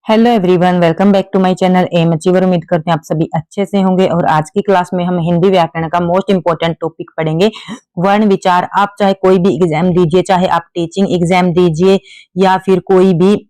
Hello everyone, welcome back to my channel M achiever. उम्मीद करते हैं आप सभी अच्छे से होंगे। और आज की क्लास में हम हिंदी व्याकरण का मोस्ट इंपोर्टेंट टॉपिक पढ़ेंगे, वर्ण विचार। आप चाहे कोई भी एग्जाम दीजिए, चाहे आप टीचिंग एग्जाम दीजिए या फिर कोई भी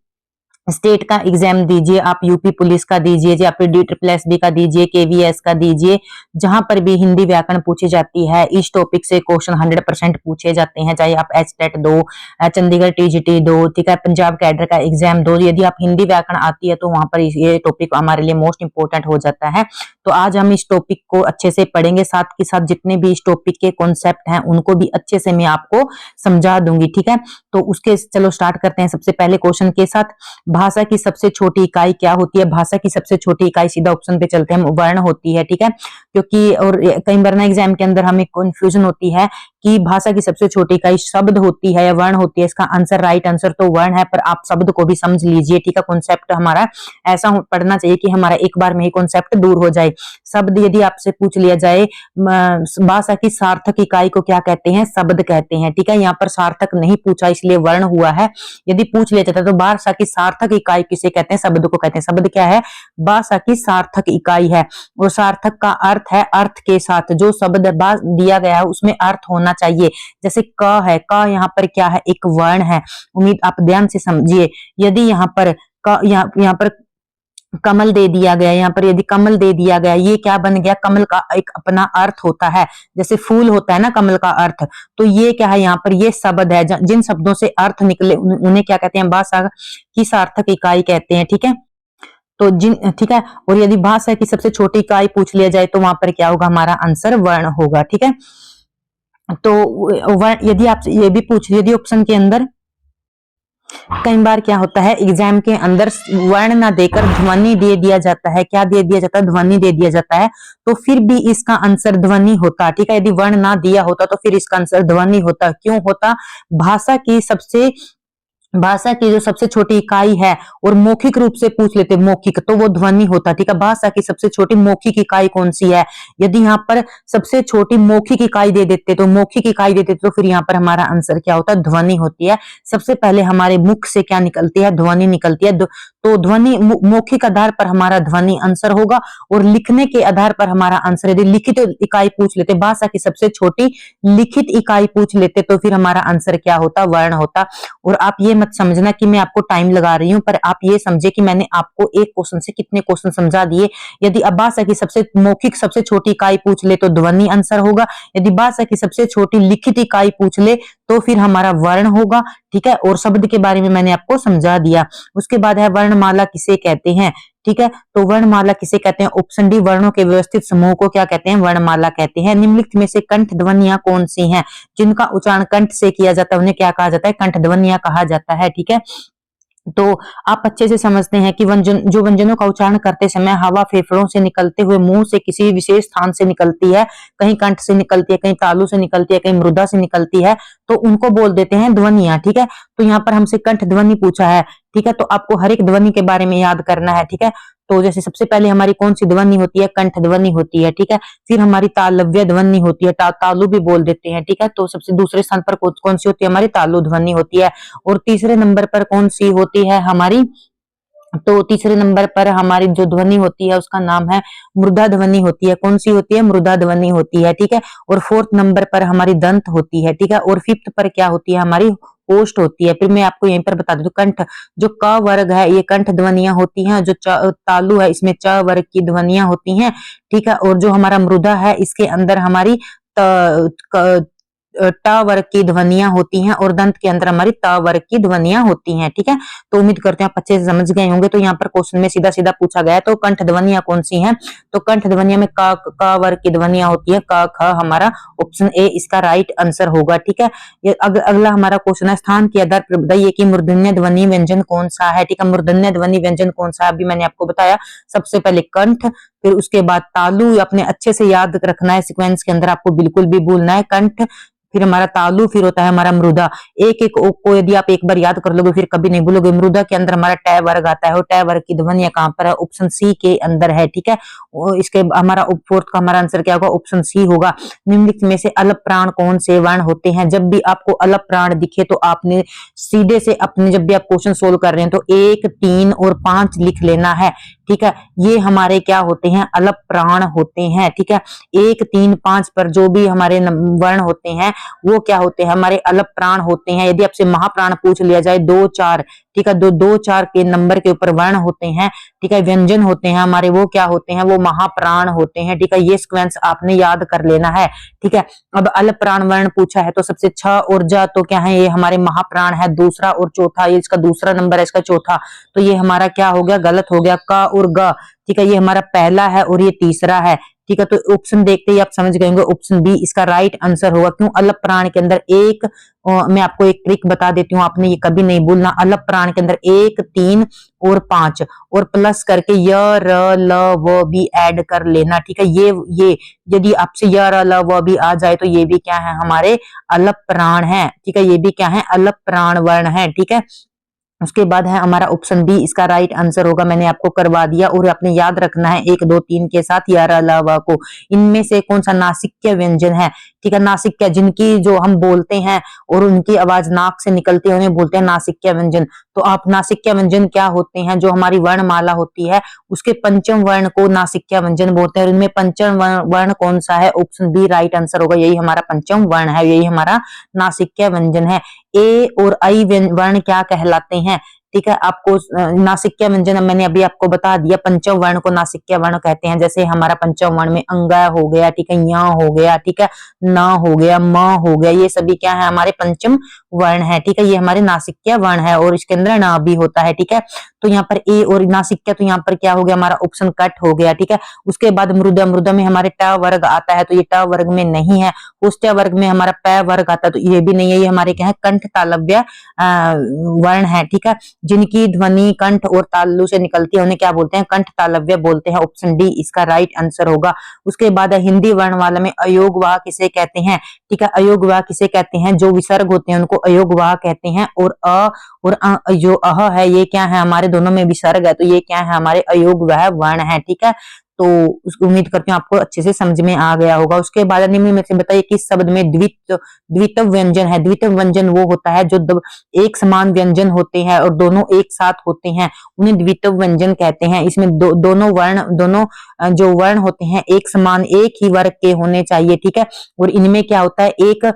स्टेट का एग्जाम दीजिए, आप यूपी पुलिस का दीजिए या फिर DSSB का दीजिए, KVS का दीजिए, जहां पर भी हिंदी व्याकरण पूछी जाती है इस टॉपिक से क्वेश्चन 100% पूछे जाते हैं। चाहे आप HTET दो, चंडीगढ़ TGT दो, ठीक है, पंजाब कैडर का एग्जाम दो, यदि आप हिंदी व्याकरण आती है तो वहां पर ये टॉपिक हमारे लिए मोस्ट इंपोर्टेंट हो जाता है। तो आज हम इस टॉपिक को अच्छे से पढ़ेंगे, साथ के साथ जितने भी इस टॉपिक के कॉन्सेप्ट हैं उनको भी अच्छे से मैं आपको समझा दूंगी, ठीक है। तो उसके चलो स्टार्ट करते हैं सबसे पहले क्वेश्चन के साथ। भाषा की सबसे छोटी इकाई क्या होती है? भाषा की सबसे छोटी इकाई, सीधा ऑप्शन पे चलते हैं, वर्ण होती है, ठीक है। क्योंकि और कई बार ना एग्जाम के अंदर हमें कंफ्यूजन होती है कि भाषा की सबसे छोटी इकाई शब्द होती है या वर्ण होती है। इसका आंसर, राइट आंसर तो वर्ण है, पर आप शब्द को भी समझ लीजिए, ठीक है। कॉन्सेप्ट हमारा ऐसा पढ़ना चाहिए कि हमारा एक बार में ही कॉन्सेप्ट दूर हो जाए। शब्द यदि आपसे पूछ लिया जाए, भाषा की सार्थक इकाई को क्या कहते हैं? शब्द कहते हैं, ठीक है। यहाँ पर सार्थक नहीं पूछा इसलिए वर्ण हुआ है। यदि पूछ लिया जाता तो भाषा की सार्थक इकाई किसे कहते हैं? शब्द को कहते हैं। शब्द क्या है? भाषा की सार्थक इकाई है। और सार्थक का अर्थ है अर्थ के साथ, जो शब्द दिया गया है उसमें अर्थ होना चाहिए। जैसे क है, क यहाँ पर क्या है? एक वर्ण है। उम्मीद आप ध्यान से समझिए। यदि यहाँ पर यहाँ पर कमल दे दिया गया, यहाँ पर यदि कमल दे दिया गया, ये क्या बन गया? कमल का एक अपना अर्थ होता है, जैसे फूल होता है ना कमल का अर्थ। तो ये क्या है? यहाँ पर ये शब्द है, जिन शब्दों से अर्थ निकले उन्हें क्या कहते हैं? भाषा की सार्थक इकाई कहते हैं, ठीक है। तो ठीक है। और यदि भाषा की सबसे छोटी इकाई पूछ लिया जाए तो वहां पर क्या होगा? हमारा आंसर वर्ण होगा, ठीक है। तो यदि आपसे ये भी पूछ, यदि ऑप्शन के अंदर कई बार क्या होता है एग्जाम के अंदर वर्ण ना देकर ध्वनि दे दिया जाता है। क्या दे दिया जाता है? ध्वनि दे दिया जाता है। तो फिर भी इसका आंसर ध्वनि होता, ठीक है। यदि वर्ण ना दिया होता तो फिर इसका आंसर ध्वनि होता। क्यों होता? भाषा की जो सबसे छोटी इकाई है, और मौखिक रूप से पूछ लेते मौखिक, तो वो ध्वनि होता, ठीक है। भाषा की सबसे छोटी मौखिक इकाई कौन सी है? यदि यहाँ पर सबसे छोटी मौखिक इकाई दे देते तो मौखिक इकाई देते तो फिर यहाँ पर हमारा आंसर क्या होता? ध्वनि होती है। सबसे पहले हमारे मुख से क्या निकलती है? ध्वनि निकलती है। तो ध्वनि, मौखिक आधार पर हमारा ध्वनि आंसर होगा, और लिखने के आधार पर हमारा आंसर, यदि लिखित इकाई पूछ लेते, भाषा की सबसे छोटी लिखित इकाई पूछ लेते तो फिर हमारा आंसर क्या होता? वर्ण होता। और आप ये मत समझना कि मैं आपको टाइम लगा रही हूं, पर आप ये समझे कि मैंने आपको एक क्वेश्चन से कितने क्वेश्चन समझा दिए। यदि अब भाषा की सबसे मौखिक सबसे छोटी इकाई पूछ ले तो ध्वनि आंसर होगा। यदि भाषा की सबसे छोटी लिखित इकाई पूछ ले तो फिर हमारा वर्ण होगा, ठीक है। और शब्द के बारे में मैंने आपको समझा दिया। उसके बाद है वर्णमाला किसे कहते हैं, ठीक है। तो वर्णमाला किसे कहते हैं? ऑप्शन डी, वर्णों के व्यवस्थित समूह को क्या कहते हैं? वर्णमाला कहते हैं। निम्नलिखित में से कंठ ध्वनियां कौन सी हैं? जिनका उच्चारण कंठ से किया जाता है उन्हें क्या कहा जाता है? कंठ ध्वनियां कहा जाता है, ठीक है। तो आप अच्छे से समझते हैं कि व्यंजनों का उच्चारण करते समय हवा फेफड़ों से निकलते हुए मुंह से किसी विशेष स्थान से निकलती है, कहीं कंठ से निकलती है, कहीं तालु से निकलती है, कहीं मृदा से निकलती है, तो उनको बोल देते हैं ध्वनियां, ठीक है। तो यहाँ पर हमसे कंठ ध्वनि पूछा है, ठीक है। तो आपको हर एक ध्वनि के बारे में याद करना है, ठीक है। तो जैसे सबसे पहले हमारी कौन सी ध्वनि होती है? कंठ ध्वनि होती है, ठीक है। फिर हमारी तालव्य ध्वनि होती है, तालु भी बोल देते हैं, ठीक है। तो सबसे दूसरे स्थान पर कौन सी होती है? हमारी तालु ध्वनि होती है। और तीसरे नंबर पर कौन सी होती है हमारी? तो तीसरे नंबर पर हमारी जो ध्वनि होती है उसका नाम है मृदा ध्वनि होती है। कौन सी होती है? मृदा ध्वनि होती है, ठीक है। और फोर्थ नंबर पर हमारी दंत होती है, ठीक है। और फिफ्थ पर क्या होती है? हमारी ओष्ठ होती है। फिर मैं आपको यहीं पर बता दूं, कंठ जो क वर्ग है ये कंठ ध्वनियां होती हैं। जो तालु है इसमें च वर्ग की ध्वनियां होती हैं, ठीक है। और जो हमारा मृदा है इसके अंदर हमारी ट वर्ग की ध्वनियां होती हैं, और दंत के अंदर हमारी त वर्ग की ध्वनियां होती हैं, ठीक है। तो उम्मीद करते हैं आप अच्छे से समझ गए होंगे। तो यहाँ पर क्वेश्चन में सीधा सीधा पूछा गया है, तो कंठ ध्वनियां कौन सी हैं? तो कंठ ध्वनिया में क वर्ग की ध्वनियां होती है, क ख, हमारा ऑप्शन ए इसका राइट आंसर होगा, ठीक है। ये अगला हमारा क्वेश्चन है, स्थान के आधार पर बताइए कि मूर्धन्य ध्वनि व्यंजन कौन सा है, ठीक है। मूर्धन्य ध्वनि व्यंजन कौन सा है? अभी मैंने आपको बताया, सबसे पहले कंठ, फिर उसके बाद तालु। अपने अच्छे से याद रखना है, सिक्वेंस के अंदर आपको बिल्कुल भी भूलना है। कंठ, फिर हमारा तालु, फिर होता है हमारा मृदा। एक एक ओक को यदि आप एक बार याद कर लोगे फिर कभी नहीं भूलोगे। मृदा के अंदर हमारा ट वर्ग आता है और ट वर्ग की ध्वनियां कहाँ पर है? ऑप्शन सी के अंदर है, ठीक है। इसके हमारा फोर्थ का हमारा आंसर क्या होगा? ऑप्शन सी होगा। निम्नलिखित में से अलप प्राण कौन से वर्ण होते हैं? जब भी आपको अलप प्राण दिखे तो आपने सीधे से अपने, जब भी आप क्वेश्चन सोल्व कर रहे हैं तो 1, 3 और 5 लिख लेना है, ठीक है। ये हमारे क्या होते हैं? अलप प्राण होते हैं, ठीक है। 1, 3, 5 पर जो भी हमारे वर्ण होते हैं वो क्या होते हैं? हमारे अलप प्राण होते हैं। यदि आपसे महाप्राण पूछ लिया जाए 2, 4, ठीक है, 2, 4 के नंबर के ऊपर वर्ण होते हैं, ठीक है, व्यंजन होते हैं हमारे, वो क्या होते हैं? वो महाप्राण होते हैं, ठीक है। ये सीक्वेंस आपने याद कर लेना है, ठीक है। अब अलप प्राण वर्ण पूछा है तो सबसे छ और ज तो क्या है? ये हमारे महाप्राण है। दूसरा और चौथा, ये इसका दूसरा नंबर है, इसका चौथा, तो ये हमारा क्या हो गया? गलत हो गया। क और ग, ठीक है, ये हमारा पहला है और ये तीसरा है, ठीक है। तो ऑप्शन देखते ही आप समझ गए होंगे, ऑप्शन बी इसका राइट आंसर होगा। क्यों? अलप प्राण के अंदर एक, मैं आपको एक ट्रिक बता देती हूँ, आपने ये कभी नहीं भूलना। अलप प्राण के अंदर 1, 3 और 5 और प्लस करके य, र, ल, व भी ऐड कर लेना, ठीक है। ये यदि आपसे य, र, ल, व भी आ जाए तो ये भी क्या है? हमारे अलप प्राण है, ठीक है। ये भी क्या है? अलप प्राण वर्ण है, ठीक है। उसके बाद है हमारा ऑप्शन डी, इसका राइट आंसर होगा। मैंने आपको करवा दिया और आपने याद रखना है 1, 2, 3 के साथ यार अलावा को। इनमें से कौन सा नासिक्य व्यंजन है? ठीक है, नासिक्य, जिनकी जो हम बोलते हैं और उनकी आवाज नाक से निकलती है उन्हें बोलते हैं नासिक्य व्यंजन। तो आप नासिक्य व्यंजन क्या होते हैं? जो हमारी वर्णमाला होती है उसके पंचम वर्ण को नासिक्य व्यंजन बोलते हैं। और इनमें पंचम वर्ण कौन सा है? ऑप्शन बी राइट आंसर होगा। यही हमारा पंचम वर्ण है, यही हमारा नासिक्य व्यंजन है। ए और आई वर्ण क्या कहलाते हैं? ठीक है, आपको नासिक्य व्यंजन मैंने अभी आपको बता दिया, पंचम वर्ण को नासिक्य वर्ण कहते हैं। जैसे हमारा पंचम वर्ण में अंग हो गया, ठीक है, य हो गया, ठीक है, न हो गया, म हो गया, ये सभी क्या है? हमारे पंचम वर्ण है, ठीक है। ये हमारे नासिक्य वर्ण है और इसके अंदर न भी होता है, ठीक है। तो यहाँ पर ए और नासिक्य, तो यहाँ पर क्या हो गया? हमारा ऑप्शन कट हो गया, ठीक है। उसके बाद मृदा, मृदा में हमारे ट वर्ग आता है तो ये ट वर्ग में नहीं है। उष्ट वर्ग में हमारा प वर्ग आता है तो ये भी नहीं है। ये हमारे क्या है? कंठ तालव्य वर्ण है, ठीक है। जिनकी ध्वनि कंठ और तालु से निकलती है उन्हें क्या बोलते हैं? कंठ तालव्य बोलते हैं। ऑप्शन डी इसका राइट आंसर होगा। उसके बाद हिंदी वर्णमाला में अयोगवाह किसे कहते हैं? ठीक है, अयोगवाह किसे कहते हैं? जो विसर्ग होते हैं उनको अयोगवाह कहते हैं। और अ और जो अह है ये क्या है? हमारे दोनों में विसर्ग है तो ये क्या है? हमारे अयोगवाह वर्ण है, ठीक है। तो उसको उम्मीद करती हूँ आपको अच्छे से समझ में आ गया होगा। उसके बाद निम्न में से बताइए किस शब्द में द्वित्व व्यंजन है? द्वित्व व्यंजन वो होता है जो एक समान व्यंजन होते हैं और दोनों एक साथ होते हैं, उन्हें द्वित्व व्यंजन कहते हैं। इसमें दोनों जो वर्ण होते हैं एक समान, एक ही वर्ग के होने चाहिए, ठीक है। और इनमें क्या होता है? एक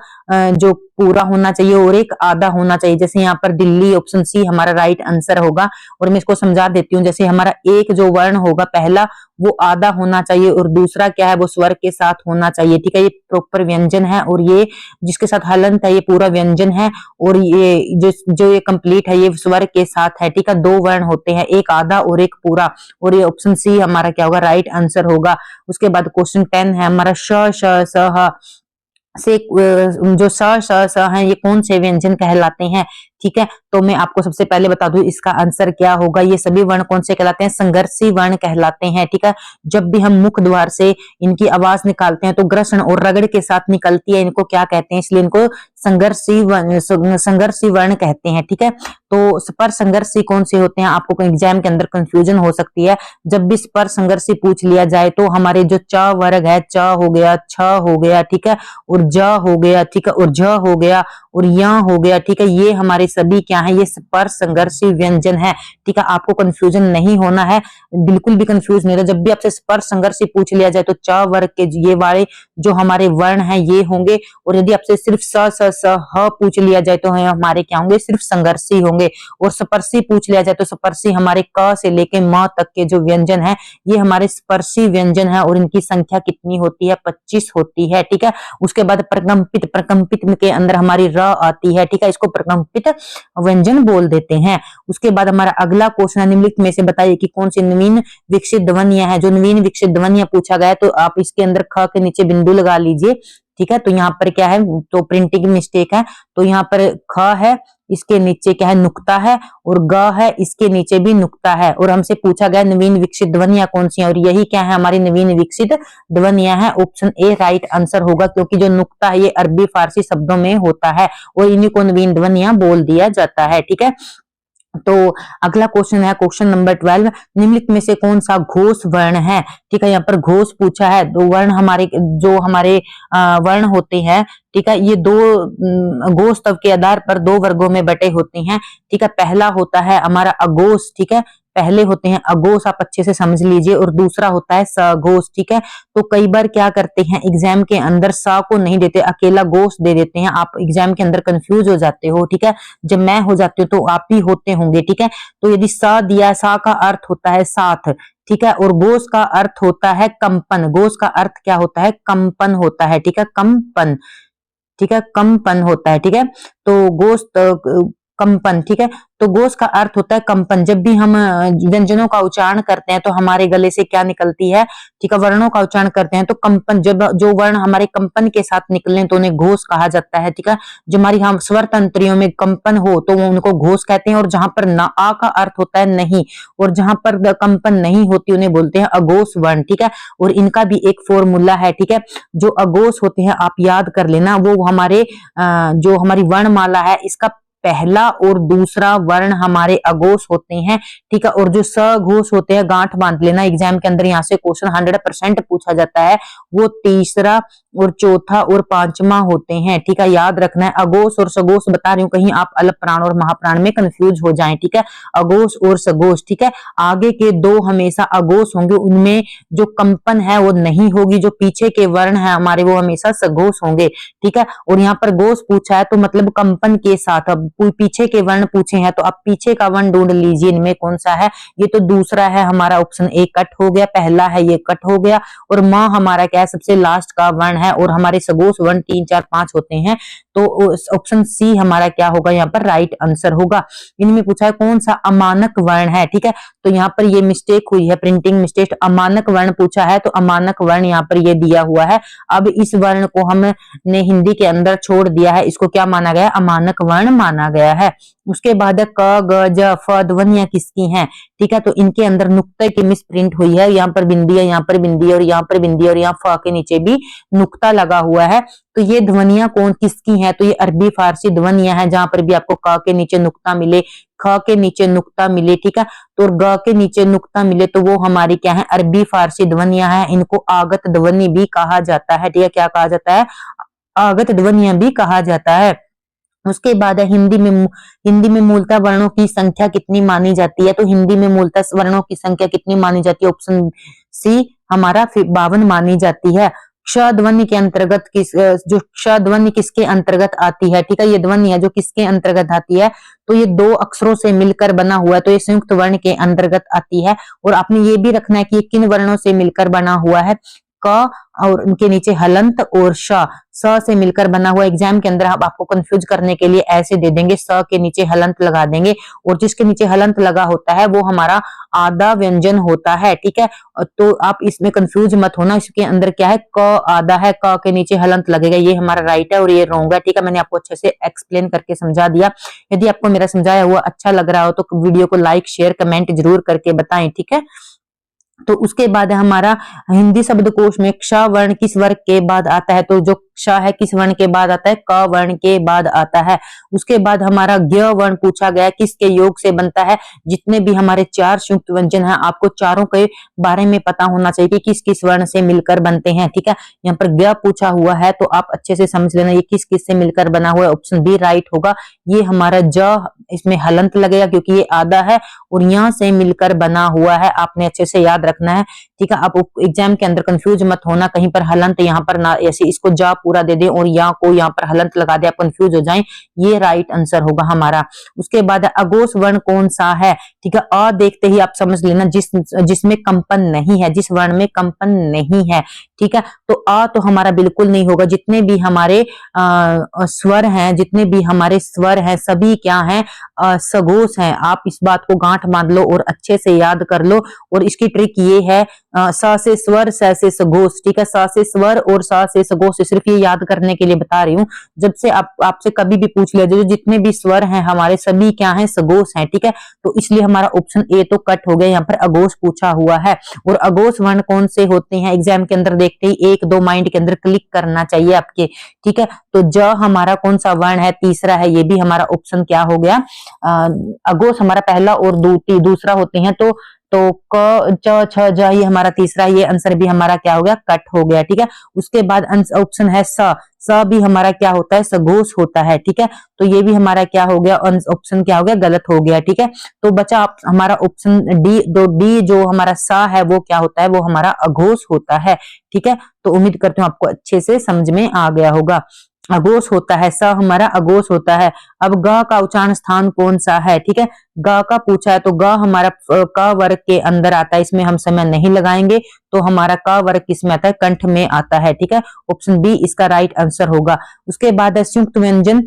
जो पूरा होना चाहिए और एक आधा होना चाहिए। जैसे यहाँ पर दिल्ली, ऑप्शन सी हमारा राइट आंसर होगा। और मैं इसको समझा देती हूँ। जैसे हमारा एक जो वर्ण होगा पहला वो आधा होना चाहिए और दूसरा क्या है? वो स्वर के साथ होना चाहिए, ठीक है। ये प्रॉपर व्यंजन है और ये जिसके साथ हलंत है ये पूरा व्यंजन है। और ये जो ये कंप्लीट है ये स्वर के साथ है, ठीक है। दो वर्ण होते हैं, एक आधा और एक पूरा। और ये ऑप्शन सी हमारा क्या होगा? राइट आंसर होगा। उसके बाद क्वेश्चन 10 है हमारा श, श, स, ह से जो स है ये कौन से व्यंजन कहलाते हैं? ठीक है, तो मैं आपको सबसे पहले बता दूं इसका आंसर क्या होगा। ये सभी वर्ण कौन से कहलाते हैं? संघर्षी वर्ण कहलाते हैं, ठीक है। जब भी हम मुख द्वार से इनकी आवाज निकालते हैं तो ग्रसन और रगड़ के साथ निकलती है, इनको क्या कहते हैं? इसलिए इनको संघर्षी वर्ण कहते हैं, ठीक है। तो स्पर संघर्षी कौन से होते हैं? आपको एग्जाम के अंदर कंफ्यूजन हो सकती है। जब भी स्पर संघर्षी पूछ लिया जाए तो हमारे जो च वर्ग है, च हो गया, छ हो गया, ठीक है, और ज हो गया, ठीक है, और झ हो गया और य हो गया, ठीक है, ये हमारे सभी क्या है? ये स्पर संघर्षी व्यंजन है, ठीक है। आपको कंफ्यूजन नहीं होना है, बिल्कुल भी कंफ्यूज नहीं होना। जब भी आपसे स्पर संघर्षी पूछ लिया जाए तो च वर्ग के ये वाले जो हमारे वर्ण हैं ये होंगे। और यदि आपसे सिर्फ स ह पूछ लिया जाए तो हमारे क्या होंगे? सिर्फ संघर्षी होंगे। और स्पर्शी पूछ लिया जाए तो स्पर्शी हमारे क से लेके म तक के जो व्यंजन है ये हमारे स्पर्शी व्यंजन है। और इनकी संख्या कितनी होती है? 25 होती है, ठीक है। उसके बाद प्रकंपित, प्रकंपित के अंदर हमारी र आती है, ठीक है, इसको प्रकंपित व्यंजन बोल देते हैं। उसके बाद हमारा अगला क्वेश्चन है निम्नलिखित में से बताइए कि कौन सी नवीन विकसित ध्वनियां है? जो नवीन विकसित ध्वनियां पूछा गया है तो आप इसके अंदर ख के नीचे बिंदु लगा लीजिए। ठीक है। तो यहाँ पर क्या है, तो प्रिंटिंग मिस्टेक है। तो यहाँ पर ख है, इसके नीचे क्या है, नुक्ता है, और ग है, इसके नीचे भी नुक्ता है। और हमसे पूछा गया नवीन विकसित ध्वनियां कौन सी है, और यही क्या है, हमारी नवीन विकसित ध्वनियां है। ऑप्शन ए राइट आंसर होगा, क्योंकि जो नुक्ता है ये अरबी फारसी शब्दों में होता है और इन्हीं को नवीन ध्वनियां बोल दिया जाता है। ठीक है। तो अगला क्वेश्चन है क्वेश्चन नंबर 12, निम्नलिखित में से कौन सा घोष वर्ण है। ठीक है, यहाँ पर घोष पूछा है। दो वर्ण हमारे, जो हमारे वर्ण होते हैं, ठीक है, ये दो घोष तव के आधार पर दो वर्गों में बटे होते हैं। ठीक है, पहला होता है हमारा अघोष, ठीक है, पहले होते हैं अघोष, आप अच्छे से समझ लीजिए, और दूसरा होता है सघोष। ठीक है, तो कई बार क्या करते हैं एग्जाम के अंदर स को नहीं देते, अकेला घोष दे देते हैं, आप एग्जाम के अंदर कंफ्यूज हो जाते हो। ठीक है, जब मैं हो जाती हूँ तो आप भी होते होंगे। ठीक है, तो यदि स दिया, सा का अर्थ होता है साथ, ठीक है, और घोष का अर्थ होता है कंपन। घोष का अर्थ क्या होता है, कंपन होता है। ठीक है, कंपन, ठीक है, कंपन होता है। ठीक है, तो घोष कंपन, ठीक है, तो घोष का अर्थ होता है कंपन। जब भी हम व्यंजनों का उच्चारण करते हैं तो हमारे गले से क्या निकलती है, ठीक है, वर्णों का उच्चारण करते हैं तो कंपन, जब जो वर्ण हमारे कंपन के साथ निकले तो उन्हें घोष कहा जाता है। ठीक है, जो हमारी हम स्वर तंत्रियों में कंपन हो तो वो उनको घोष कहते हैं, और जहां पर ना आ का अर्थ होता है नहीं, और जहां पर कंपन नहीं होती उन्हें बोलते हैं अघोष वर्ण। ठीक है, और इनका भी एक फॉर्मूला है। ठीक है, जो अघोष होते हैं आप याद कर लेना, वो हमारे जो हमारी वर्णमाला है इसका पहला और दूसरा वर्ण हमारे अघोष होते हैं। ठीक है, और जो सघोष होते हैं, गांठ बांध लेना, एग्जाम के अंदर यहाँ से क्वेश्चन 100% पूछा जाता है, वो तीसरा और चौथा और पांचवा होते हैं। ठीक है, याद रखना है। अघोष और सघोष बता रही हूँ, कहीं आप अल्प प्राण और महाप्राण में कंफ्यूज हो जाएं। ठीक है, अघोष और सघोष, ठीक है, आगे के दो हमेशा अघोष होंगे, उनमें जो कंपन है वो नहीं होगी, जो पीछे के वर्ण है हमारे वो हमेशा सघोष होंगे। ठीक है, और यहाँ पर घोष पूछा है तो मतलब कंपन के साथ। अब पीछे के वर्ण पूछे हैं तो आप पीछे का वर्ण ढूंढ लीजिए, इनमें कौन सा है। ये तो दूसरा है हमारा, ऑप्शन ए कट हो गया, पहला है ये कट हो गया, और मां हमारा क्या है, सबसे लास्ट का वर्ण है, और हमारे सघोष वर्ण 3, 4, 5 होते हैं, तो ऑप्शन सी हमारा क्या होगा, यहाँ पर राइट आंसर होगा। इनमें पूछा है कौन सा अमानक वर्ण है। ठीक है, तो यहाँ पर ये मिस्टेक हुई है, प्रिंटिंग मिस्टेक, अमानक वर्ण पूछा है, तो अमानक वर्ण यहाँ पर ये दिया हुआ है। अब इस वर्ण को हमने हिंदी के अंदर छोड़ दिया है, इसको क्या माना गया, अमानक वर्ण माना गया है। उसके बाद क ग ज फ ध्वनियां किसकी हैं। ठीक है, तो इनके अंदर नुक्ते की मिस प्रिंट हुई है, यहाँ पर बिंदी है, यहाँ पर बिंदी है, और यहाँ पर बिंदी है, और यहाँ फ के नीचे भी नुक्ता लगा हुआ है। तो ये ध्वनियां कौन किसकी हैं, तो ये अरबी फारसी ध्वनियां हैं, जहां पर भी आपको क के नीचे नुक्ता मिले, ख के नीचे नुक्ता मिले, ठीक है, तो ग के नीचे नुक्ता मिले तो वो हमारी क्या है, अरबी फारसी ध्वनियां हैं। इनको आगत ध्वनि भी कहा जाता है। ठीक है, क्या कहा जाता है, आगत ध्वनियां भी कहा जाता है। उसके बाद है हिंदी में मूलतः वर्णों की संख्या कितनी मानी जाती है, तो हिंदी में मूलतः वर्णों की संख्या कितनी मानी जाती है, ऑप्शन सी हमारा 52 मानी जाती है। क्ष ध्वनि के अंतर्गत जो क्ष ध्वनि किसके अंतर्गत आती है, ठीक है, ये ध्वनि है जो किसके अंतर्गत आती है, तो ये दो अक्षरों से मिलकर बना हुआ है, तो ये संयुक्त वर्ण के अंतर्गत आती है। और आपने ये भी रखना है कि ये किन वर्णों से मिलकर बना हुआ है, क और उनके नीचे हलंत और श, स से मिलकर बना हुआ। एग्जाम के अंदर आपको कंफ्यूज करने के लिए ऐसे दे देंगे, स के नीचे हलंत लगा देंगे, और जिसके नीचे हलंत लगा होता है वो हमारा आधा व्यंजन होता है। ठीक है, तो आप इसमें कंफ्यूज मत होना, इसके अंदर क्या है, क आधा है, क के नीचे हलंत लगेगा, ये हमारा राइट है और ये रॉन्ग है। ठीक है, मैंने आपको अच्छे से एक्सप्लेन करके समझा दिया। यदि आपको मेरा समझाया हुआ अच्छा लग रहा हो तो वीडियो को लाइक शेयर कमेंट जरूर करके बताएं। ठीक है, तो उसके बाद हमारा हिंदी शब्दकोश में क्ष वर्ण किस वर्ग के बाद आता है, तो जो क्ष है किस वर्ण के बाद आता है, क वर्ण के बाद आता है। उसके बाद हमारा ज्ञ वर्ण पूछा गया, किसके योग से बनता है। जितने भी हमारे 4 संयुक्त व्यंजन हैं आपको चारों के बारे में पता होना चाहिए कि किस किस वर्ण से मिलकर बनते हैं। ठीक है, यहाँ पर ज्ञ पूछा हुआ है तो आप अच्छे से समझ लेना ये किस किस से मिलकर बना हुआ है, ऑप्शन बी राइट होगा। ये हमारा ज, इसमें हलंत लगेगा क्योंकि ये आधा है और यहाँ से मिलकर बना हुआ है, आपने अच्छे से याद रखना है। ठीक है, आप एग्जाम के अंदर कंफ्यूज मत होना, कहीं पर हलंत यहाँ पर ना, ऐसे इसको जा पूरा दे दे और यहाँ को यहाँ पर हलंत लगा दे, आप कंफ्यूज हो जाएं, ये राइट आंसर होगा हमारा। उसके बाद अघोष वर्ण कौन सा है, ठीक है, अ देखते ही आप समझ लेना जिसमें कंपन नहीं है, जिस वर्ण में कंपन नहीं है। ठीक है, तो अ तो हमारा बिल्कुल नहीं होगा। जितने भी हमारे स्वर हैं, जितने भी हमारे स्वर हैं सभी क्या हैं, सघोष हैं। आप इस बात को गांठ बांध लो और अच्छे से याद कर लो। और इसकी ट्रिक ये है, स से स्वर, स से सघोष, ठीक है। स से स्वर और स से सघोष, सिर्फ ये याद करने के लिए बता रही हूँ। जब से आपसे कभी भी पूछ लिया, जो जितने भी स्वर हैं हमारे सभी क्या हैं, सघोष हैं, ठीक है। तो इसलिए हमारा ऑप्शन ए तो कट हो गया, यहाँ पर अघोष पूछा हुआ है। और अघोष वर्ण कौन से होते हैं एग्जाम के अंदर देखते ही 1-2 माइंड के अंदर क्लिक करना चाहिए आपके, ठीक है। तो ज हमारा कौन सा वर्ण है, तीसरा है, ये भी हमारा ऑप्शन क्या हो गया, अघोष हमारा पहला और दूसरा होते हैं। तो क च छ ज ये हमारा तीसरा, ये आंसर भी हमारा क्या हो गया, कट हो गया, ठीक है। उसके बाद ऑप्शन है स भी हमारा क्या होता है, सघोष होता है, ठीक है। तो ये भी हमारा क्या हो गया, ऑप्शन क्या हो गया, गलत हो गया, ठीक है। तो बचा हमारा ऑप्शन डी, डी जो हमारा स है वो क्या होता है, वो हमारा अघोष होता है, ठीक है। तो उम्मीद करती हूँ आपको अच्छे से समझ में आ गया होगा। अघोष होता है, स हमारा अघोष होता है। अब ग का उच्चारण स्थान कौन सा है, ठीक है। ग का पूछा है तो ग हमारा क वर्ग के अंदर आता है, इसमें हम समय नहीं लगाएंगे। तो हमारा क वर्ग किसमें आता है, कंठ में आता है, ठीक है। ऑप्शन बी इसका राइट आंसर होगा। उसके बाद है संयुक्त व्यंजन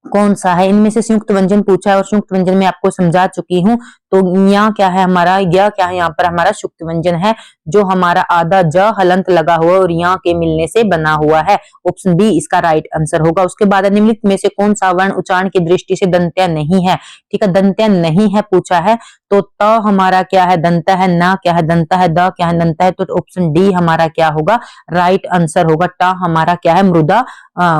कौन सा है, इनमें से संयुक्त व्यंजन पूछा है और संयुक्त व्यंजन में आपको समझा चुकी हूँ। तो यहाँ क्या है हमारा, यह क्या है, यहाँ पर हमारा संयुक्त व्यंजन है जो हमारा आधा ज हलंत लगा हुआ और यहाँ के मिलने से बना हुआ है। ऑप्शन बी इसका राइट आंसर होगा। उसके बाद निम्नलिखित में से कौन सा वर्ण उच्चारण की दृष्टि से दंत्य नहीं है, ठीक है। दंत्य नहीं है पूछा है, तो त हमारा क्या है, दंता है, ना क्या है, दंता है, द क्या है, दंता है। तो ऑप्शन डी हमारा क्या होगा, राइट आंसर होगा। ट हमारा क्या है, मृदा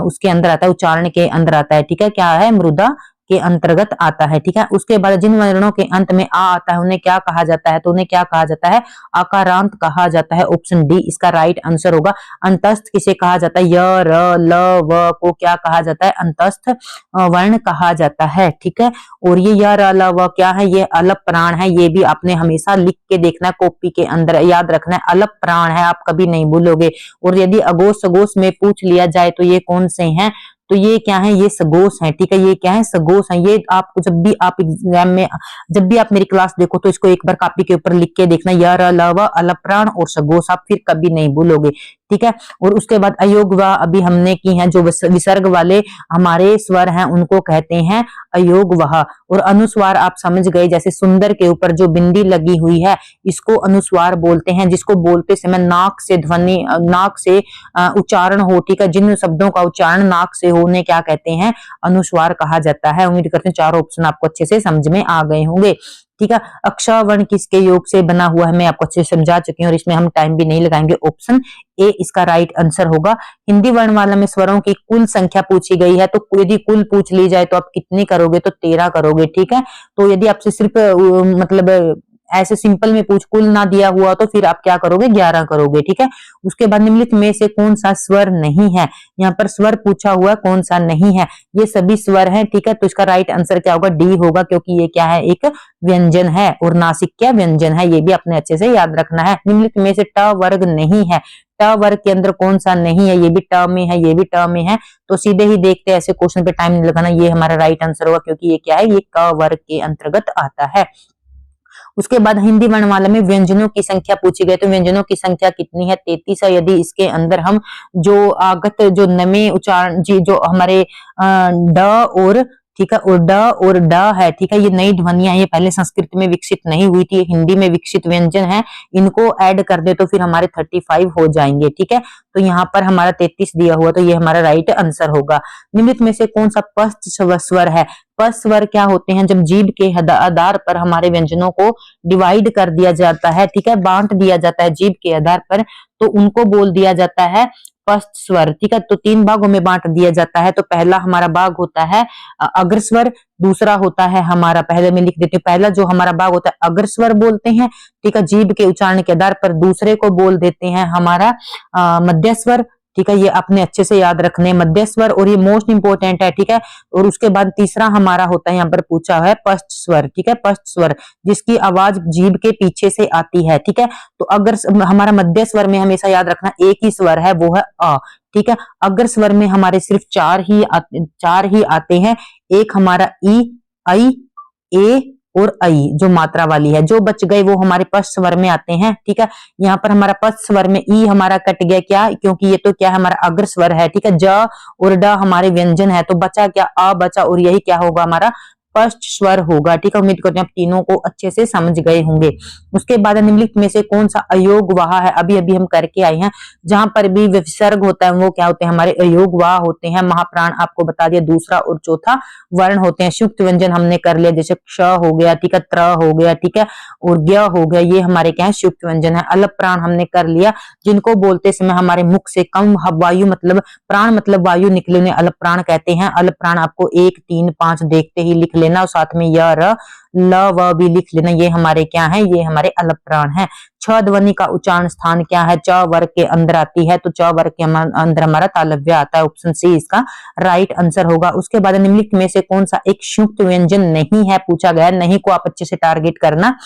उसके अंदर आता है, उच्चारण के अंदर आता है, ठीक है। क्या है, मृदा के अंतर्गत आता है, ठीक है। उसके बाद जिन वर्णों के अंत में आ आता है उन्हें क्या कहा जाता है, तो उन्हें क्या कहा जाता है, आकारांत कहा जाता है। ऑप्शन डी इसका राइट आंसर होगा। अंतस्थ किसे कहा जाता है, य र ल व को क्या कहा जाता है, अंतस्थ वर्ण कहा जाता है, ठीक है। और ये य र ल व क्या है, ये अलप प्राण है। ये भी आपने हमेशा लिख के देखना है, कॉपी के अंदर याद रखना है, अलप प्राण है, आप कभी नहीं भूलोगे। और यदि अघोष सघोष में पूछ लिया जाए तो ये कौन से हैं, तो ये क्या है, ये सघोष है, ठीक है। ये क्या है, सघोष है। ये आपको जब भी आप एग्जाम में, जब भी आप मेरी क्लास देखो तो इसको एक बार कॉपी के ऊपर लिख के देखना, य र ल व अलप्राण और सघोष, आप फिर कभी नहीं भूलोगे, ठीक है। और उसके बाद अयोग व अभी हमने की है, जो विसर्ग वाले हमारे स्वर हैं उनको कहते हैं अयोग वह। और अनुस्वार आप समझ गए, जैसे सुंदर के ऊपर जो बिंदी लगी हुई है इसको अनुस्वार बोलते हैं, जिसको बोलते समय नाक से ध्वनि, नाक से उच्चारण हो, ठीक है। जिन शब्दों का उच्चारण नाक से हो उन्हें क्या कहते हैं, अनुस्वार कहा जाता है। उम्मीद करते हैं चारों ऑप्शन आपको अच्छे से समझ में आ गए होंगे, ठीक है। अक्षर वर्ण किसके योग से बना हुआ है मैं आपको अच्छे से समझा चुकी हूँ और इसमें हम टाइम भी नहीं लगाएंगे। ऑप्शन ए इसका राइट आंसर होगा। हिंदी वर्णमाला में स्वरों की कुल संख्या पूछी गई है, तो यदि कुल पूछ ली जाए तो आप कितनी करोगे, तो 13 करोगे, ठीक है। तो यदि आपसे सिर्फ मतलब ऐसे सिंपल में पूछ, कुल ना दिया हुआ, तो फिर आप क्या करोगे, 11 करोगे, ठीक है। उसके बाद निम्नलिखित में से कौन सा स्वर नहीं है, यहाँ पर स्वर पूछा हुआ कौन सा नहीं है, ये सभी स्वर हैं, ठीक है। तो इसका राइट आंसर क्या होगा, डी होगा, क्योंकि ये क्या है, एक व्यंजन है और नासिक क्या व्यंजन है, ये भी अपने अच्छे से याद रखना है। निम्नलिखित में से ट वर्ग नहीं है, ट वर्ग के अंदर कौन सा नहीं है, ये भी ट में है, ये भी ट में है। तो सीधे ही देखते हैं, ऐसे क्वेश्चन पे टाइम नहीं लगाना, ये हमारा राइट आंसर होगा, क्योंकि ये क्या है, ये क वर्ग के अंतर्गत आता है। उसके बाद हिंदी वर्णमाला में व्यंजनों की संख्या पूछी गई, तो व्यंजनों की संख्या कितनी है, 33 है। यदि इसके अंदर हम जो आगत, जो नमे उच्चारण जी, जो हमारे ड और, ठीक है, और ड और ड है, ठीक है, ये नई ध्वनियां, ये पहले संस्कृत में विकसित नहीं हुई थी, हिंदी में विकसित व्यंजन है। इनको ऐड कर दे तो फिर हमारे 35 हो जाएंगे, ठीक है। तो यहाँ पर हमारा 33 दिया हुआ, तो ये हमारा राइट आंसर होगा। निम्नलिखित में से कौन सा पस्त स्वर है, पस्त स्वर क्या होते हैं, जब जीभ के आधार पर हमारे व्यंजनों को डिवाइड कर दिया जाता है, ठीक है, बांट दिया जाता है जीभ के आधार पर, तो उनको बोल दिया जाता है पस्त स्वर, ठीक है। तो 3 भागों में बांट दिया जाता है। तो पहला हमारा भाग होता है अग्र स्वर, दूसरा होता है हमारा, पहले में लिख देते हैं, पहला जो हमारा भाग होता है अग्र स्वर बोलते हैं, ठीक है, जीभ के उच्चारण के आधार पर। दूसरे को बोल देते हैं हमारा मध्य स्वर, ठीक है, ये अपने अच्छे से याद रखने, मध्य स्वर, और ये मोस्ट इंपोर्टेंट है, ठीक है। और उसके बाद तीसरा हमारा होता है, यहाँ पर पूछा है पश्च स्वर, ठीक है, पश्च स्वर, जिसकी आवाज जीभ के पीछे से आती है, ठीक है। तो अगर हमारा मध्य स्वर में हमेशा याद रखना एक ही स्वर है, वो है अ, ठीक है। अग्र स्वर में हमारे सिर्फ 4 ही आते हैं, एक हमारा ई, आई, ए और आई, जो मात्रा वाली है। जो बच गए वो हमारे पश्च स्वर में आते हैं, ठीक है। यहाँ पर हमारा पश्च स्वर में ई हमारा कट गया, क्या, क्योंकि ये तो क्या है, हमारा अग्र स्वर है, ठीक है। ज और ड हमारे व्यंजन है, तो बचा क्या, आ बचा, और यही क्या होगा हमारा फर्स्ट स्वर होगा। ठीक है, उम्मीद करते हैं आप तीनों को अच्छे से समझ गए होंगे। उसके बाद निम्नलिखित में से कौन सा अयोग वाह है, अभी अभी हम करके आए हैं, जहां पर भी विसर्ग होता है वो क्या होते हैं, हमारे अयोग वाह होते हैं। महाप्राण आपको बता दिया, दूसरा और चौथा वर्ण होते हैं। संयुक्त व्यंजन हमने कर लिया, जैसे क्ष हो गया, ठीक है, त्र हो गया, ठीक है, और ज्ञ हो गया, ये हमारे क्या है, संयुक्त व्यंजन है। अलप प्राण हमने कर लिया, जिनको बोलते समय हमारे मुख से कम वायु मतलब प्राण मतलब वायु निकले, उन्हें अलप प्राण कहते हैं। अलप प्राण आपको 1, 3, 5 देखते ही लिख लेना, और साथ में य र ल व भी लिख लेना। ये हमारे क्या है, ये हमारे अलप प्राण है। छ ध्वनि का उच्चारण स्थान क्या है, च वर्ग के अंदर आती है, तो च वर्ग के अंदर हमारा तालव्य आता है। ऑप्शन सी इसका राइट आंसर होगा। उसके बाद निम्नलिखित में से कौन सा एक संयुक्त व्यंजन नहीं है, पूछा गया। नहीं को आप अच्छे से टारगेट करना,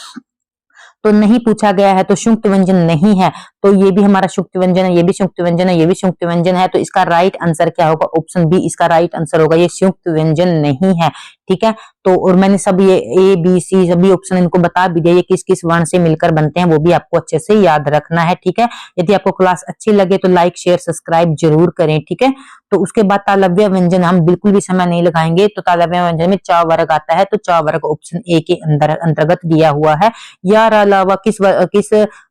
तो नहीं पूछा गया है तो संयुक्त व्यंजन नहीं है, तो ये भी हमारा संयुक्त व्यंजन है, ये भी संयुक्त व्यंजन है, ये भी संयुक्त व्यंजन है, तो इसका राइट आंसर क्या होगा, ऑप्शन बी इसका राइट आंसर होगा। ये संयुक्त व्यंजन नहीं है। ठीक है, तो और मैंने सब ये ए बी सी सभी ऑप्शन इनको बता भी दिया, ये किस किस वर्ण से मिलकर बनते हैं, वो भी आपको अच्छे से याद रखना है। ठीक है, यदि आपको क्लास अच्छी लगे तो लाइक शेयर सब्सक्राइब जरूर करें। ठीक है, तो उसके बाद तालव्य व्यंजन हम बिल्कुल भी समय नहीं लगाएंगे, तो तालव्य व्यंजन में च वर्ग आता है, तो च वर्ग ऑप्शन ए के अंतर्गत दिया हुआ है। या अलावा किस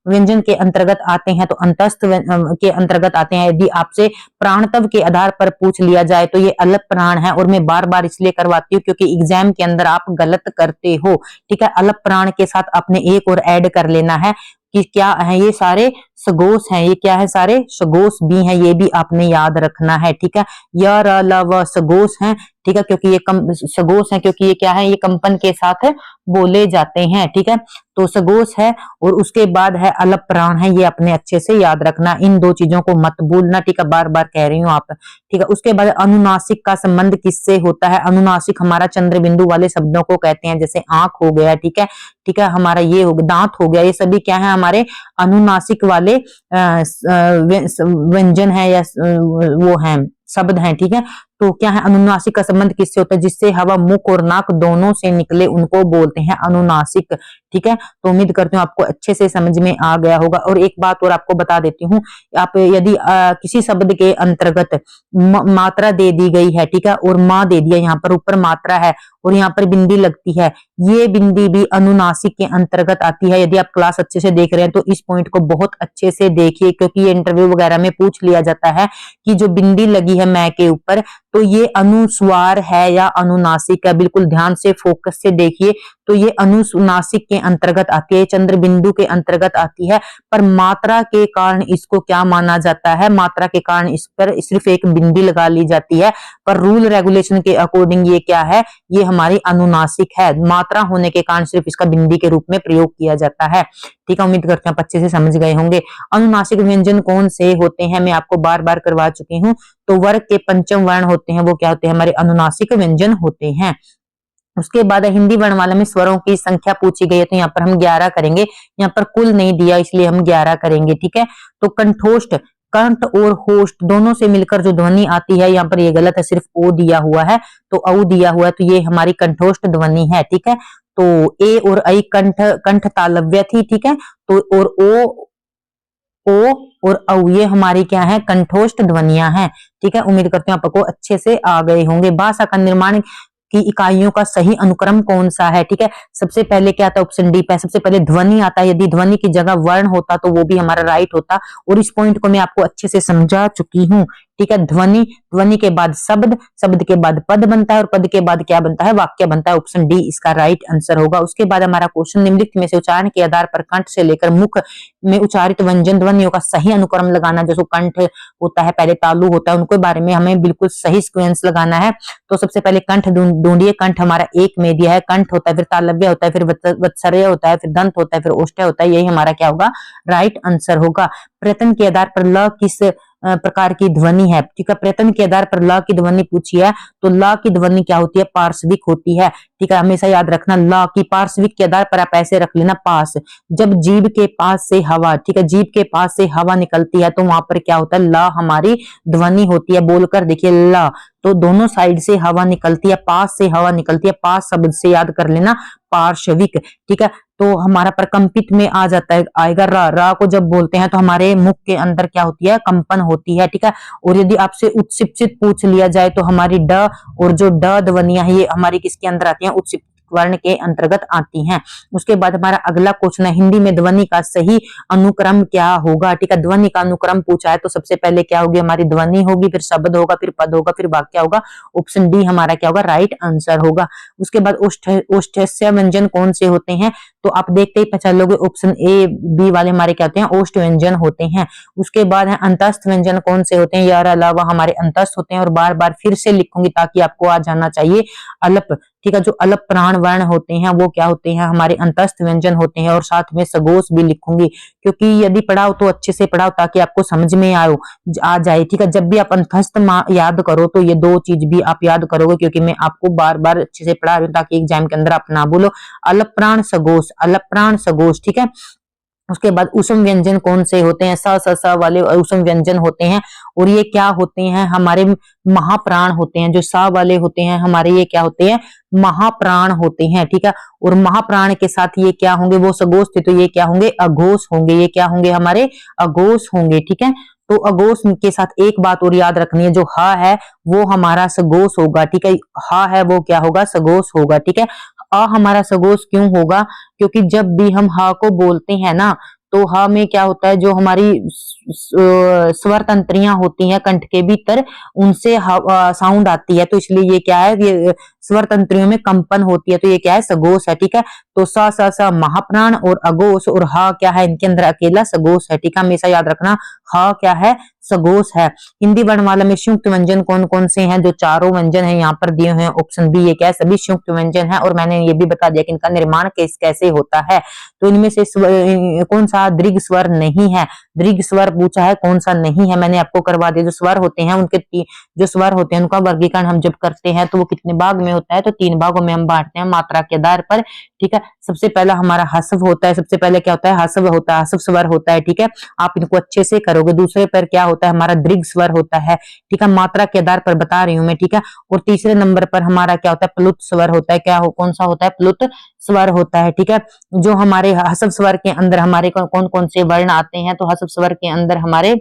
व्यंजन के अंतर्गत आते हैं, तो अंतस्थ के अंतर्गत आते हैं। यदि आपसे प्राणतव के आधार पर पूछ लिया जाए तो ये अलप प्राण है, और मैं बार बार इसलिए करवाती हूँ क्योंकि एग्जाम के अंदर आप गलत करते हो। ठीक है, अलप प्राण के साथ आपने एक और ऐड कर लेना है कि क्या है, ये सारे सगोश हैं, ये क्या है, सारे सगोश भी हैं, ये भी आपने याद रखना है। ठीक है, य र ल व सगोश हैं। ठीक है, क्योंकि ये सगोश है, क्योंकि ये क्या है, ये कंपन के साथ बोले जाते हैं। ठीक है, तो सगोश है, और उसके बाद है अलप प्राण है, ये अपने अच्छे से याद रखना, इन दो चीजों को मत भूलना। ठीक है, बार बार कह रही हूँ आप। ठीक है, उसके बाद अनुनासिक का संबंध किससे होता है, अनुनासिक हमारा चंद्र बिंदु वाले शब्दों को कहते हैं, जैसे आंख हो गया, ठीक है, ठीक है, हमारा ये हो गया, दांत हो गया, ये सभी क्या है, हमारे अनुनासिक वाले व्यंजन है या वो है शब्द हैं। ठीक है, तो क्या है, अनुनासिक का संबंध किससे होता है, जिससे हवा मुख और नाक दोनों से निकले उनको बोलते हैं अनुनासिक। ठीक है, तो उम्मीद करती हूँ आपको अच्छे से समझ में आ गया होगा। और एक बात और आपको बता देती हूँ, आप यदि किसी शब्द के अंतर्गत मात्रा दे दी गई है, ठीक है, और माँ दे दिया, यहाँ पर ऊपर मात्रा है और यहाँ पर बिंदी लगती है, ये बिंदी भी अनुनासिक के अंतर्गत आती है। यदि आप क्लास अच्छे से देख रहे हैं तो इस पॉइंट को बहुत अच्छे से देखिए, क्योंकि ये इंटरव्यू वगैरह में पूछ लिया जाता है कि जो बिंदी लगी है मैं के ऊपर, तो ये अनुस्वार है या अनुनासिक है। बिल्कुल ध्यान से फोकस से देखिए, तो ये अनुनासिक के अंतर्गत आती है, चंद्र बिंदु के अंतर्गत आती है, पर मात्रा के कारण इसको क्या माना जाता है, मात्रा के कारण इस पर सिर्फ एक बिंदी लगा ली जाती है, पर रूल रेगुलेशन के अकॉर्डिंग ये क्या है, ये हमारी अनुनासिक है। मात्रा होने के कारण सिर्फ इसका बिंदी के रूप में प्रयोग किया जाता है। ठीक है, उम्मीद करते हैं आप अच्छे से समझ गए होंगे। अनुनासिक व्यंजन कौन से होते हैं, मैं आपको बार बार करवा चुकी हूँ, तो वर्ग के पंचम वर्ण होते हैं, वो क्या होते हैं, हमारे अनुनासिक व्यंजन होते हैं। उसके बाद हिंदी वर्णमाला में स्वरों की संख्या पूछी गई है, तो यहाँ पर हम 11 करेंगे, यहाँ पर कुल नहीं दिया इसलिए हम 11 करेंगे। ठीक है, तो कंठोष्ठ, कंठ और होष्ठ दोनों से मिलकर जो ध्वनि आती है, यहाँ पर ये गलत है, सिर्फ ओ दिया हुआ है, तो औ दिया हुआ है, तो ये हमारी कंठोष्ठ ध्वनि है। ठीक है, तो ए और ऐ कंठ कंठ तालव्य थी। ठीक है, तो और ओ और औ ये हमारी क्या है, कंठोष्ठ ध्वनियां हैं। ठीक है, उम्मीद करते हैं आपको अच्छे से आ गए होंगे। भाषा का निर्माण की इकाइयों का सही अनुक्रम कौन सा है। ठीक है, सबसे पहले क्या आता है, ऑप्शन डी पे सबसे पहले ध्वनि आता है। यदि ध्वनि की जगह वर्ण होता तो वो भी हमारा राइट होता, और इस पॉइंट को मैं आपको अच्छे से समझा चुकी हूँ। ठीक है, ध्वनि, ध्वनि के बाद शब्द, शब्द के बाद पद बनता है, और पद के बाद क्या बनता है, वाक्य बनता है। ऑप्शन डी इसका राइट आंसर होगा। उसके बाद हमारा क्वेश्चन, निम्नलिखित में से उच्चारण के आधार पर कंठ से लेकर मुख में उच्चारित व्यंजन ध्वनियों का सही अनुक्रम लगाना। जैसे कंठ होता है, पहले तालु होता है, उनके बारे में हमें बिल्कुल सही सीक्वेंस लगाना है। तो सबसे पहले कंठ ढूंढिए, कंठ हमारा एक में दिया है, कंठ होता है, फिर तालव्य होता है, फिर वत्सर्य होता है, फिर दंत होता है, फिर ओष्ठ्य होता है, यही हमारा क्या होगा, राइट आंसर होगा। प्रयत्न के आधार पर ल किस प्रकार की ध्वनि है। ठीक है, प्रयत्न के आधार पर ल की ध्वनि पूछी है, तो ल की ध्वनि क्या होती है, पार्श्विक होती है। ठीक है, हमेशा याद रखना, ल की पार्श्विक के आधार पर आप ऐसे रख लेना, पास। जब जीभ के पास से हवा, ठीक है, जीभ के पास से हवा निकलती है, तो वहां पर क्या होता है, ल हमारी ध्वनि होती है। बोलकर देखिए, ल, तो दोनों साइड से हवा निकलती है, पास से हवा निकलती है, पास शब्द से याद कर लेना पार्श्विक, ठीक है। तो हमारा प्रकंपित में आ जाता है, आएगा रा। रा को जब बोलते हैं तो हमारे मुख के अंदर क्या होती है, कंपन होती है, ठीक है। और यदि आपसे उत्सिप्सित पूछ लिया जाए तो हमारी ड और जो ड ध्वनियां है ये हमारी किसके अंदर आती हैं, उत्सिप्त वर्ण के अंतर्गत आती हैं। उसके बाद हमारा अगला क्वेश्चन है, हिंदी में ध्वनि का सही अनुक्रम क्या होगा, ठीक है। ध्वनि का अनुक्रम पूछा है तो सबसे पहले क्या होगी, हमारी ध्वनि होगी, फिर शब्द होगा, फिर पद होगा, फिर वाक्य होगा। ऑप्शन डी हमारा क्या होगा, राइट आंसर होगा। उसके बाद ओष्ठ्य व्यंजन कौन से होते हैं, तो आप देखते ही पहचान लोगे, ऑप्शन ए बी वाले हमारे क्या होते हैं, ओष्ठ व्यंजन होते हैं। उसके बाद है अंतस्थ व्यंजन कौन से होते हैं, यार अलावा हमारे अंतस्थ होते हैं। और बार बार फिर से लिखूंगी ताकि आपको आ जाना चाहिए, अलप, ठीक है। जो अलप प्राण वर्ण होते हैं वो क्या होते हैं, हमारे अंतस्थ व्यंजन होते हैं। और साथ में सगोश भी लिखूंगी, क्योंकि यदि पढ़ाओ तो अच्छे से पढ़ाओ ताकि आपको समझ में आ जाए, ठीक है। जब भी आप अंतस्थ याद करो तो ये दो चीज भी आप याद करोगे, क्योंकि मैं आपको बार बार अच्छे से पढ़ा रही हूँ ताकि एग्जाम के अंदर आप ना बोलो। अलप प्राण सगोश, अलप प्राण सगोश, ठीक है। उसके बाद उसम व्यंजन कौन से होते हैं, स वाले उसम व्यंजन होते हैं। और ये क्या होते हैं, हमारे महाप्राण होते हैं। जो सा वाले होते हैं हमारे, ये क्या होते हैं, महाप्राण होते हैं, ठीक है। और महाप्राण के साथ ये क्या होंगे, वो सगोश थे तो ये क्या होंगे, अघोष होंगे। ये क्या होंगे, हमारे अघोष होंगे, ठीक है। तो अघोष के साथ एक बात और याद रखनी है, जो हा है वो हमारा सगोश होगा, ठीक है। हा है वो क्या होगा, सगोश होगा, ठीक है। अ हमारा सगोश क्यों होगा, क्योंकि जब भी हम हा को बोलते हैं ना, तो हा में क्या होता है, जो हमारी स्वर तंत्रियां होती हैं कंठ के भीतर, उनसे साउंड आती है, तो इसलिए ये क्या है, ये स्वर तंत्रियों में कंपन होती है, तो ये क्या है, सगोश है, ठीक है। तो स महाप्राण और अघोष, और हा क्या है, इनके अंदर अकेला सगोश है, ठीक है। हमेशा याद रखना, हा क्या है, सगोश है। हिंदी वर्णमाला में संयुक्त व्यंजन कौन कौन से हैं, जो चारों व्यंजन है यहाँ पर दिए हुए हैं, ऑप्शन बी, ये क्या है, सभी संयुक्त व्यंजन है। और मैंने ये भी बता दिया कि इनका निर्माण कैसे होता है। तो इनमें से कौन सा दीर्घ स्वर नहीं है, दीर्घ स्वर पूछा है, कौन सा नहीं है, मैंने आपको करवा दिया। जो स्वर होते हैं उनके जो स्वर होते हैं उनका वर्गीकरण हम जब करते हैं तो वो कितने भाग में होता है, तो 3 भागों में हम बांटते हैं मात्रा के आधार पर, ठीक है। सबसे पहला हमारा हस्व होता है, सबसे पहले क्या होता है, हस्व होता है, हस्व स्वर होता है, ठीक है। आप इनको अच्छे से करोगे। दूसरे पर क्या होता है, हमारा दीर्घ स्वर होता है, ठीक है, मात्रा के आधार पर बता रही हूं मैं, ठीक है। और तीसरे नंबर पर हमारा क्या होता है, प्लुत स्वर होता है। कौन सा होता है, प्लुत स्वर होता है, ठीक है। जो हमारे हस्व स्वर के अंदर हमारे कौन कौन से वर्ण आते हैं, तो हस्व स्वर के अंदर हमारे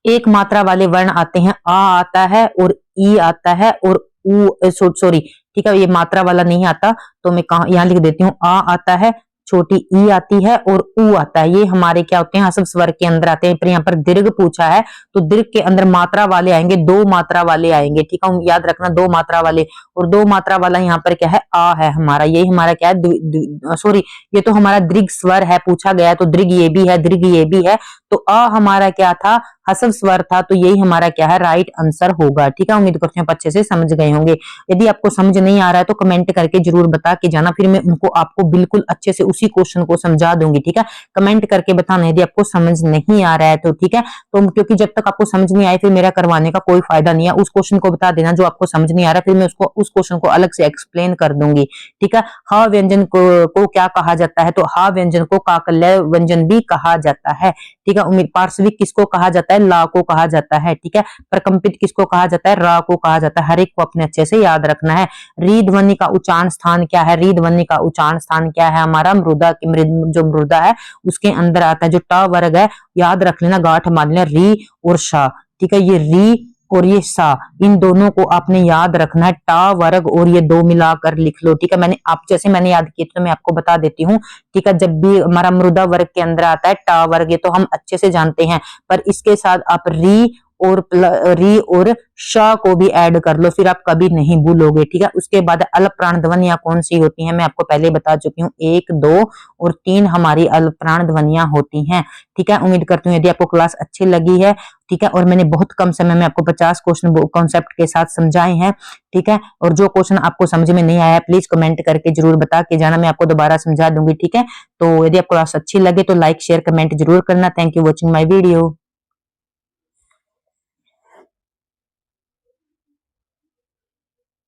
एक मात्रा वाले वर्ण आते हैं, आ आता है और ई आता है और ऊ, सॉरी, ठीक है, ये मात्रा वाला नहीं आता, तो मैं कहा यहाँ लिख देती हूँ, आ आता है, छोटी ई आती है और ऊ आता है। ये हमारे क्या होते हैं, हस्व स्वर के अंदर आते हैं। पर यहाँ पर दीर्घ पूछा है तो दीर्घ के अंदर मात्रा वाले आएंगे, 2 मात्रा वाले आएंगे, ठीक है। याद रखना 2 मात्रा वाले, और 2 मात्रा वाला यहाँ पर क्या है, आ है हमारा। यही हमारा क्या है, सॉरी, ये तो हमारा दीर्घ स्वर है, पूछा गया है, तो दीर्घ ये भी है, दीर्घ ये भी है। तो अ हमारा क्या था, हस्व स्वर था, तो यही हमारा क्या है, राइट आंसर होगा, ठीक है। उम्मीद करते हैं आप अच्छे से समझ गए होंगे। यदि आपको समझ नहीं आ रहा है तो कमेंट करके जरूर बता के जाना, फिर मैं उनको आपको बिल्कुल अच्छे से उसी क्वेश्चन को समझा दूंगी, ठीक है। कमेंट करके बताना यदि आपको समझ नहीं आ रहा है तो, ठीक है। तो क्योंकि जब तक आपको समझ नहीं आए फिर मेरा करवाने का कोई फायदा नहीं है। उस क्वेश्चन को बता देना जो आपको समझ नहीं आ रहा, फिर मैं उसको उस क्वेश्चन को अलग से एक्सप्लेन कर दूंगी, ठीक है। ह व्यंजन को क्या कहा जाता है, तो ह व्यंजन को काकल्य व्यंजन भी कहा जाता है, ठीक है। उम्मीद पार्श्विक किसको कहा जाता है, ला को कहा जाता है, ठीक है। प्रकंपित किसको कहा जाता है, रा को कहा जाता है। हर एक को अपने अच्छे से याद रखना है। री ध्वनि का उच्चारण स्थान क्या है, री ध्वनि का उच्चारण स्थान क्या है, हमारा मृदा जो मृदा है उसके अंदर आता है। जो ट वर्ग है याद रख लेना, गांठ मान लेना, री और शा, ठीक है। ये री और ये सा, इन दोनों को आपने याद रखना है, टा वर्ग और ये 2 मिलाकर लिख लो, ठीक है। मैंने याद किया तो मैं आपको बता देती हूँ, ठीक है। जब भी हमारा मृदा वर्ग के अंदर आता है टा वर्ग, ये तो हम अच्छे से जानते हैं, पर इसके साथ आप री और श को भी ऐड कर लो, फिर आप कभी नहीं भूलोगे, ठीक है। उसके बाद अल्प प्राण ध्वनियां कौन सी होती हैं, मैं आपको पहले बता चुकी हूँ, 1, 2 और 3 हमारी अल्प प्राण ध्वनियां होती हैं, ठीक है। उम्मीद करती हूँ यदि आपको क्लास अच्छी लगी है, ठीक है, और मैंने बहुत कम समय में आपको 50 क्वेश्चन कॉन्सेप्ट के साथ समझाए हैं, ठीक है। और जो क्वेश्चन आपको समझ में नहीं आया प्लीज कमेंट करके जरूर बता के जाना, मैं आपको दोबारा समझा दूंगी, ठीक है। तो यदि आपको क्लास अच्छी लगे तो लाइक शेयर कमेंट जरूर करना। Thank you watching my video.